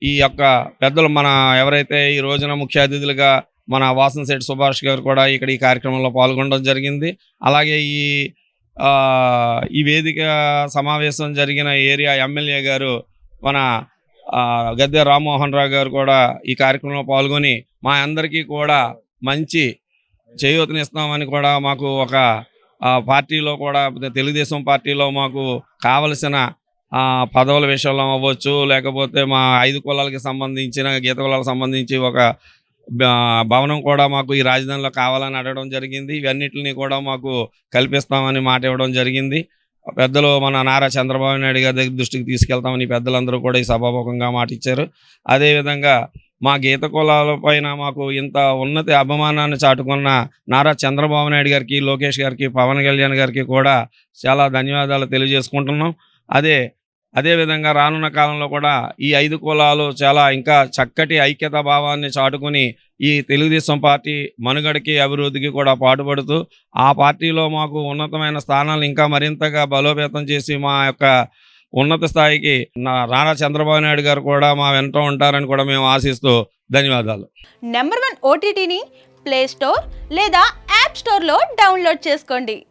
ఈ యొక్క పెద్దలు మన ఎవరైతే ఈ రోజున ముఖ్య అతిథులుగా మన వాసనశెట్టి సుభాష్ గారు కూడా ఇక్కడ ఈ కార్యక్రమంలో పాల్గొనడం జరిగింది. అలాగే ఈ వేదిక సమావేశం జరిగిన ఏరియా ఎమ్మెల్యే గారు మన గద్దె రామ్మోహన్ రావు గారు కూడా ఈ కార్యక్రమంలో పాల్గొని మా అందరికీ కూడా మంచి చేయూతనిస్తామని కూడా మాకు ఒక పార్టీలో కూడా తెలుగుదేశం పార్టీలో మాకు కావలసిన పదవుల విషయంలో అవ్వచ్చు, లేకపోతే మా 5 కులాలకి సంబంధించిన గీత కులాలకు సంబంధించి ఒక భవనం కూడా మాకు ఈ రాజధానిలో కావాలని అడగడం జరిగింది. ఇవన్నిటిని కూడా మాకు కల్పిస్తామని మాట ఇవ్వడం జరిగింది. పెద్దలు మన నారా చంద్రబాబు నాయుడు గారి దగ్గర దృష్టికి తీసుకెళ్తామని పెద్దలందరూ కూడా ఈ సభాముఖంగా మాట ఇచ్చారు. అదేవిధంగా మా గీత కులాల పైన మాకు ఇంత ఉన్నతి అభిమానాన్ని చాటుకున్న నారా చంద్రబాబు నాయుడు గారికి, లోకేష్ గారికి, పవన్ కళ్యాణ్ గారికి కూడా చాలా ధన్యవాదాలు తెలియజేసుకుంటున్నాం. అదేవిధంగా రానున్న కాలంలో కూడా ఈ 5 కులాలు చాలా ఇంకా చక్కటి ఐక్యతా భావాన్ని చాటుకుని ఈ తెలుగుదేశం పార్టీ మనుగడకి, అభివృద్ధికి కూడా పాటుపడుతూ ఆ పార్టీలో మాకు ఉన్నతమైన స్థానాలను ఇంకా మరింతగా బలోపేతం చేసి మా యొక్క ఉన్నత స్థాయికి నారా చంద్రబాబు నాయుడు గారు కూడా మా వెంట ఉంటారని కూడా మేము ఆశిస్తూ ధన్యవాదాలు. నెంబర్ 1 ఓటీటీని ప్లే స్టోర్ లేదా యాప్ స్టోర్లో డౌన్లోడ్ చేసుకోండి.